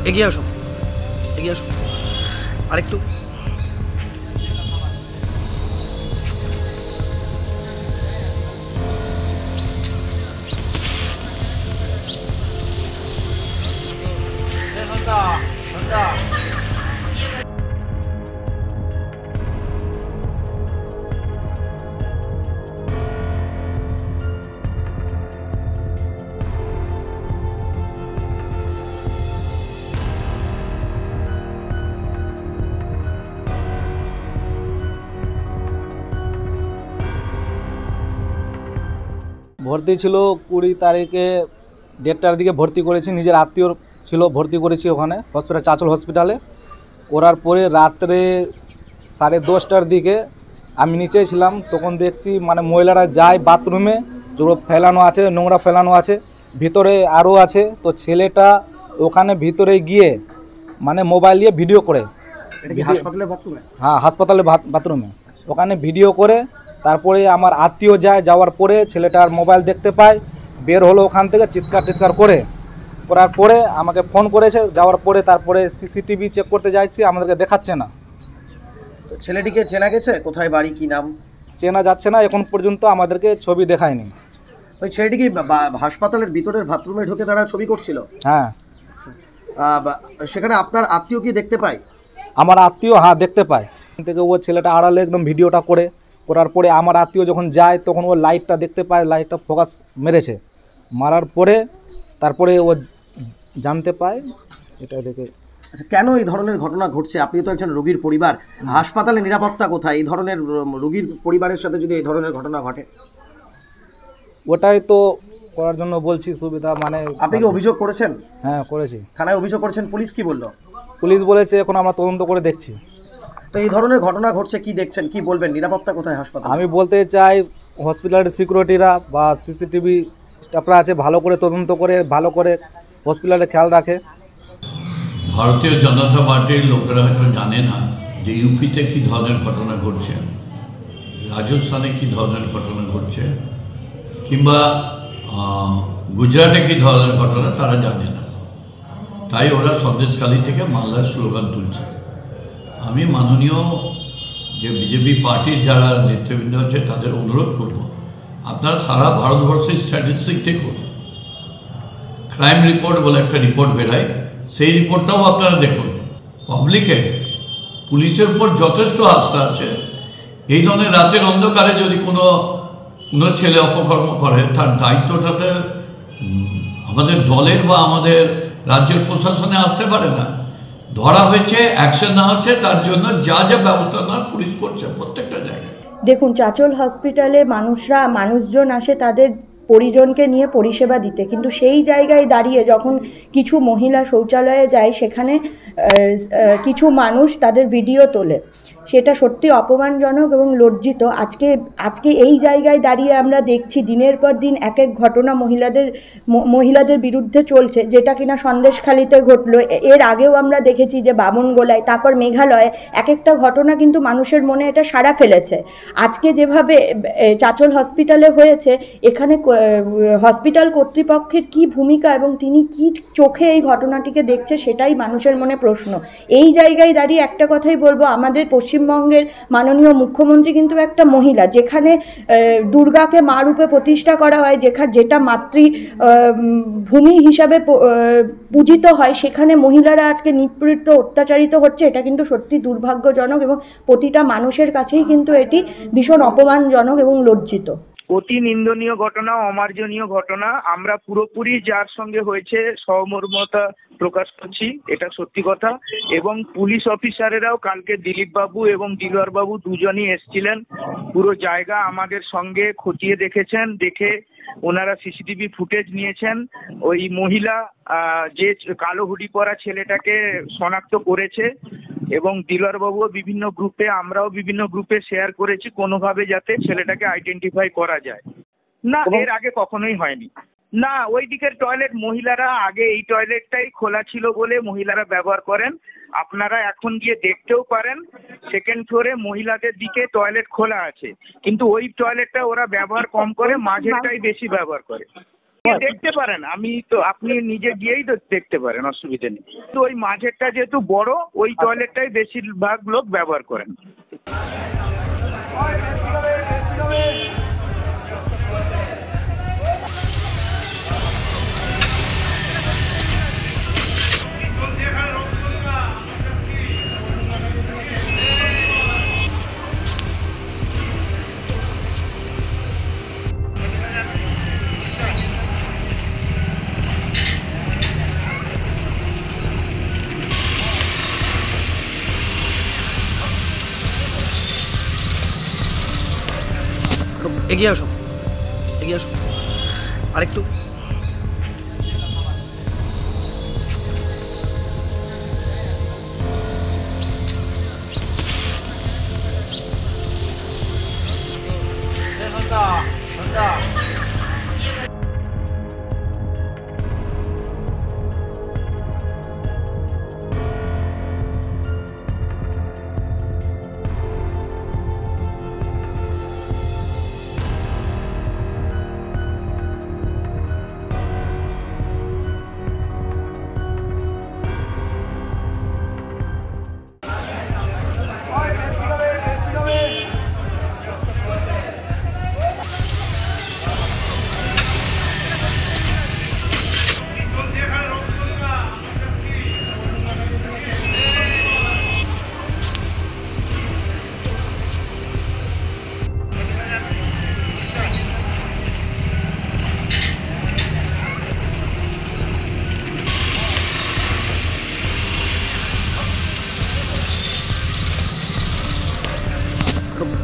এগিয়ে আসো, এগিয়ে আসো আরেকটু। ভর্তি ছিল 20 তারিখে 1:30টার দিকে ভর্তি করেছি, নিজের আত্মীয় ছিল ভর্তি করেছি ওখানে হসপিটাল, চাঁচল হসপিটালে। করার পরে রাত্রে 10:30টার দিকে আমি নিচে ছিলাম, তখন দেখছি মানে মহিলারা যায় বাথরুমে, যেগুলো ফেলানো আছে, নোংরা ফেলানো আছে, ভিতরে আরও আছে। তো ছেলেটা ওখানে ভিতরে গিয়ে মানে মোবাইল দিয়ে ভিডিও করে, হাসপাতালের বাথরুমে? হ্যাঁ, হাসপাতালের বাথরুমে ওখানে ভিডিও করে। তারপরে আমার আত্মীয় যায়, যাওয়ার পরে ছেলেটার মোবাইল দেখতে পায়, বের হলো ওখান থেকে চিৎকার করার পরে আমাকে ফোন করেছে। যাওয়ার পরে তারপরে সিসিটিভি চেক করতে যাচ্ছি, আমাদেরকে দেখাচ্ছে না। তো ছেলেটিকে চেনা গেছে? কোথায় বাড়ি, কি নাম? চেনা যাচ্ছে না, এখন পর্যন্ত আমাদেরকে ছবি দেখায়নি। ওই ছেলেটি কি হাসপাতালের ভিতরের বাথরুমে ঢুকে তারা ছবি করছিল? হ্যাঁ। সেখানে আপনার আত্মীয় কি দেখতে পায়? আমার আত্মীয় হ্যাঁ দেখতে পায়, থেকে ও ছেলেটা আড়ালে একদম ভিডিওটা করার পরে আমার আত্মীয় যখন যায় তখন ও লাইটটা দেখতে পায়, লাইটটা ফোকাস মেরেছে, মারার পরে তারপরে ও জানতে পায় এটা দেখে। আচ্ছা, কেন এই ধরনের ঘটনা ঘটছে? আপনি তো একজন রোগীর পরিবার, হাসপাতালে নিরাপত্তা কোথায়? এই ধরনের রোগীর পরিবারের সাথে যদি এই ধরনের ঘটনা ঘটে, ওটাই তো করার জন্য বলছি সুবিধা। মানে আপনি কি অভিযোগ করেছেন? হ্যাঁ করেছি, থানায় অভিযোগ করেছেন। পুলিশ কি বললো? পুলিশ বলেছে এখন আমরা তদন্ত করে দেখছি। তো এই ধরনের ঘটনা ঘটছে, কি দেখছেন, কি বলবেন? নিরাপত্তা কোথায় হাসপাতালে? আমি বলতে চাই হসপিটালের সিকিউরিটিরা বা সিসিটিভি স্টাফরা আছে, ভালো করে তদন্ত করে ভালো করে হসপিটালে খেয়াল রাখে। ভারতীয় জনতা পার্টির লোকেরা হয়তো জানে না যে ইউপিতে কী ধরনের ঘটনা ঘটছে, রাজস্থানে কী ধরনের ঘটনা ঘটছে, কিংবা গুজরাটে কী ধরনের ঘটনা তারা জানে না। তাই ওরা সন্দেশখালী থেকে মালদার স্লোগান তুলছে। আমি মাননীয় যে বিজেপি পার্টির যারা নেতৃবৃন্দ আছে তাদের অনুরোধ করব, আপনারা সারা ভারতবর্ষের স্ট্যাটিস্টিক দেখুন। ক্রাইম রিপোর্ট বলে একটা রিপোর্ট বেরোয়, সেই রিপোর্টটাও আপনারা দেখুন। পাবলিকের পুলিশের উপর যথেষ্ট আস্থা আছে। এই ধরনের রাতের অন্ধকারে যদি কোনো ছেলে অপকর্ম করে, তার দায়িত্বটাতে আমাদের দলের বা আমাদের রাজ্যের প্রশাসনে আসতে পারে না। ধরা হয়েছে, অ্যাকশন না হচ্ছে, তার জন্য যা যা ব্যবস্থা না পুলিশ করছে প্রত্যেকটা জায়গায়। দেখুন, চাঁচল হসপিটালে মানুষজন আসে তাদের পরিজনকে নিয়ে পরিষেবা দিতে, কিন্তু সেই জায়গায় দাঁড়িয়ে যখন কিছু মহিলা শৌচালয়ে যায়, সেখানে কিছু মানুষ তাদের ভিডিও তোলে, সেটা সত্যি অপমানজনক এবং লজ্জিত। আজকে এই জায়গায় দাঁড়িয়ে আমরা দেখছি দিনের পর দিন এক এক ঘটনা মহিলাদের বিরুদ্ধে চলছে, যেটা কিনা সন্দেশখালীতে ঘটলো। এর আগেও আমরা দেখেছি যে বামনগোলায়, তারপর মেঘালয়ে এক একটা ঘটনা কিন্তু মানুষের মনে এটা সাড়া ফেলেছে। আজকে যেভাবে চাঁচল হসপিটালে হয়েছে, এখানে হসপিটাল কর্তৃপক্ষের কি ভূমিকা এবং তিনি কি চোখে এই ঘটনাটিকে দেখছে, সেটাই মানুষের মনে প্রশ্ন। এই জায়গায় দাঁড়িয়ে একটা কথাই বলবো, আমাদের পশ্চিমবঙ্গের মাননীয় মুখ্যমন্ত্রী কিন্তু একটা মহিলা, যেখানে দুর্গাকে মা রূপে প্রতিষ্ঠা করা হয়, যেটা মাতৃভূমি হিসাবে পূজিত হয়, সেখানে মহিলারা আজকে নিপীড়িত, অত্যাচারিত হচ্ছে। এটা কিন্তু সত্যি দুর্ভাগ্যজনক এবং প্রতিটা মানুষের কাছেই কিন্তু এটি ভীষণ অপমানজনক এবং লজ্জিত। অতি নিন্দনীয় ঘটনা, অমার্জনীয় ঘটনা। আমরা পুরোপুরি যার সঙ্গে হয়েছে সহমর্মতা প্রকাশ করছি, এটা সত্যি কথা। এবং পুলিশ অফিসারেরাও কালকে দিলীপ বাবু এবং দিলওয়ার বাবু দুজনই এসেছিলেন, পুরো জায়গা আমাদের সঙ্গে খতিয়ে দেখেছেন, দেখে ওনারা সিসিটিভি ফুটেজ নিয়েছেন। ওই মহিলা যে কালো হুডি পরা ছেলেটাকে শনাক্ত করেছে এবং দিলওয়ার বাবুও বিভিন্ন গ্রুপে, আমরাও বিভিন্ন গ্রুপে শেয়ার করেছি কোনোভাবে যাতে ছেলেটাকে আইডেন্টিফাই করা যায়। না, এর আগে কখনোই হয়নি। না, ওই দিকের টয়লেট মহিলারা আগে এই টয়লেটটাই খোলা ছিল বলে মহিলারা ব্যবহার করেন। আপনারা এখন গিয়ে দেখতেও পারেন, সেকেন্ড ফ্লোরে মহিলাদের দিকে টয়লেট খোলা আছে, কিন্তু ওই টয়লেটটা ওরা ব্যবহার কম করে, মাঝেরটাই বেশি ব্যবহার করে। গিয়ে দেখতে পারেন, আমি তো আপনি নিজে গিয়েই তো দেখতে পারেন, অসুবিধা নেই। তো ওই মাঝেরটা যেহেতু বড়, ওই টয়লেটটাই বেশিরভাগ লোক ব্যবহার করেন। এগিয়ে আসো, এগিয়ে আসো আরেকটু।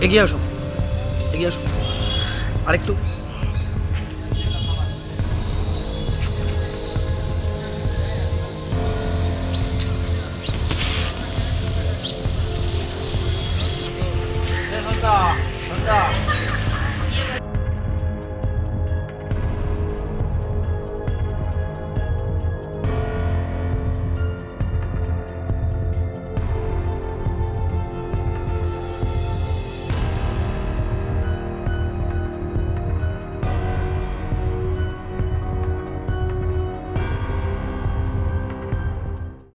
এগিয়ে আসো, এগিয়ে আসো আরেকটু।